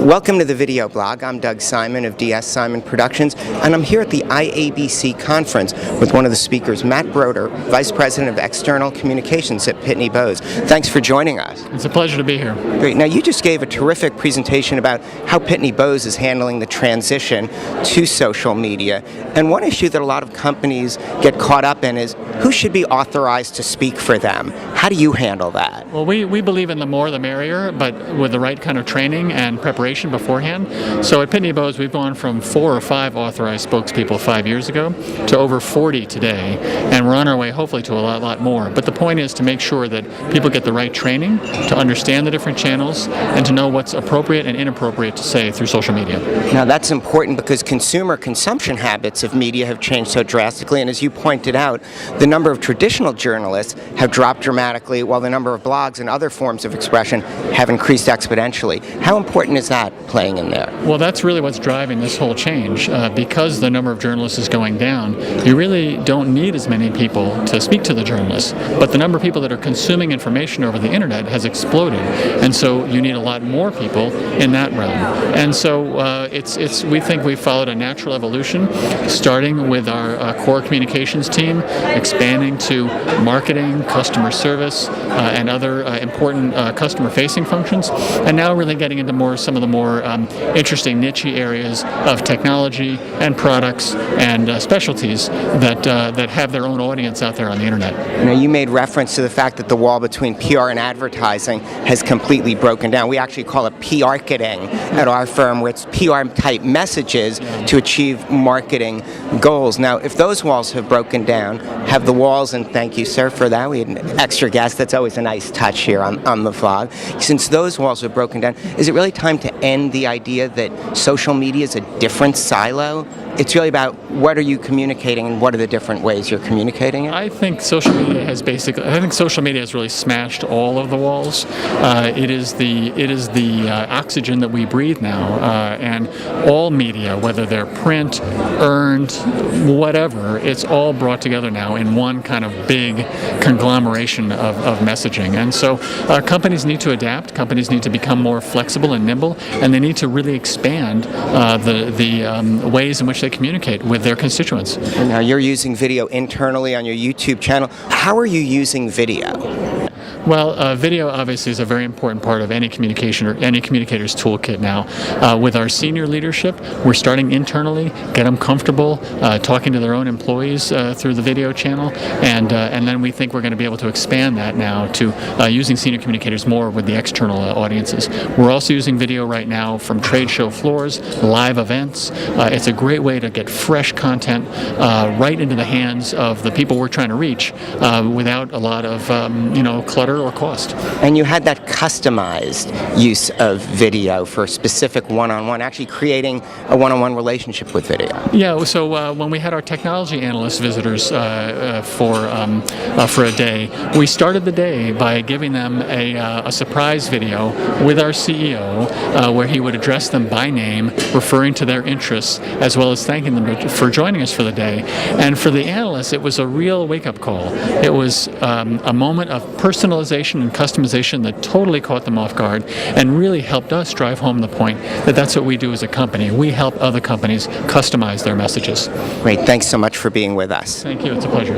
Welcome to the video blog. I'm Doug Simon of DS Simon Productions, and I'm here at the IABC conference with one of the speakers, Matt Broder, Vice President of External Communications at Pitney Bowes. Thanks for joining us. It's a pleasure to be here. Great. Now, you just gave a terrific presentation about how Pitney Bowes is handling the transition to social media. And one issue that a lot of companies get caught up in is who should be authorized to speak for them. How do you handle that? Well, we believe in the more the merrier, but with the right kind of training and preparation beforehand. So at Pitney Bowes, we've gone from 4 or 5 authorized spokespeople 5 years ago to over 40 today, and we're on our way hopefully to a lot more. But the point is to make sure that people get the right training to understand the different channels and to know what's appropriate and inappropriate to say through social media. Now that's important because consumer consumption habits of media have changed so drastically, and as you pointed out, the number of traditional journalists have dropped dramatically while the number of blogs and other forms of expression have increased exponentially. How important is that playing in there? Well, that's really what's driving this whole change. Because the number of journalists is going down, you really don't need as many people to speak to the journalists, but the number of people that are consuming information over the internet has exploded, and so you need a lot more people in that realm. And so we think we've followed a natural evolution, starting with our core communications team, expanding to marketing, customer service, and other important customer-facing functions, and now really getting into some of the more interesting niche areas of technology and products and specialties that have their own audience out there on the internet. Now, you made reference to the fact that the wall between PR and advertising has completely broken down. We actually call it PR-keting at our firm, where it's PR-type messages to achieve marketing goals. Now, if those walls have broken down, have the walls, and thank you, sir, for that. We had an extra guest. That's always a nice touch here on the vlog. Since those walls have broken down, is it really time to end the idea that social media is a different silo? It's really about what are you communicating and what are the different ways you're communicating it? I think social media has really smashed all of the walls. It is the oxygen that we breathe now, and all media, whether they're print, earned, whatever, it's all brought together now in one kind of big conglomeration of messaging. And so companies need to adapt. Companies need to become more flexible and nimble, and they need to really expand the ways in which they communicate with their constituents. Now, you're using video internally on your YouTube channel. How are you using video? Well, video obviously is a very important part of any communication or any communicator's toolkit now. With our senior leadership, we're starting internally, get them comfortable talking to their own employees through the video channel, and then we think we're going to be able to expand that now to using senior communicators more with the external audiences. We're also using video right now from trade show floors, live events. It's a great way to get fresh content right into the hands of the people we're trying to reach without a lot of clutter or cost. And you had that customized use of video for specific one-on-one, actually creating a one-on-one relationship with video. Yeah, so when we had our technology analyst visitors for a day, we started the day by giving them a surprise video with our CEO where he would address them by name, referring to their interests, as well as thanking them for joining us for the day. And for the analysts, it was a real wake-up call. It was a moment of personalization and customization that totally caught them off guard and really helped us drive home the point that that's what we do as a company. We help other companies customize their messages. Great. Thanks so much for being with us. Thank you. It's a pleasure.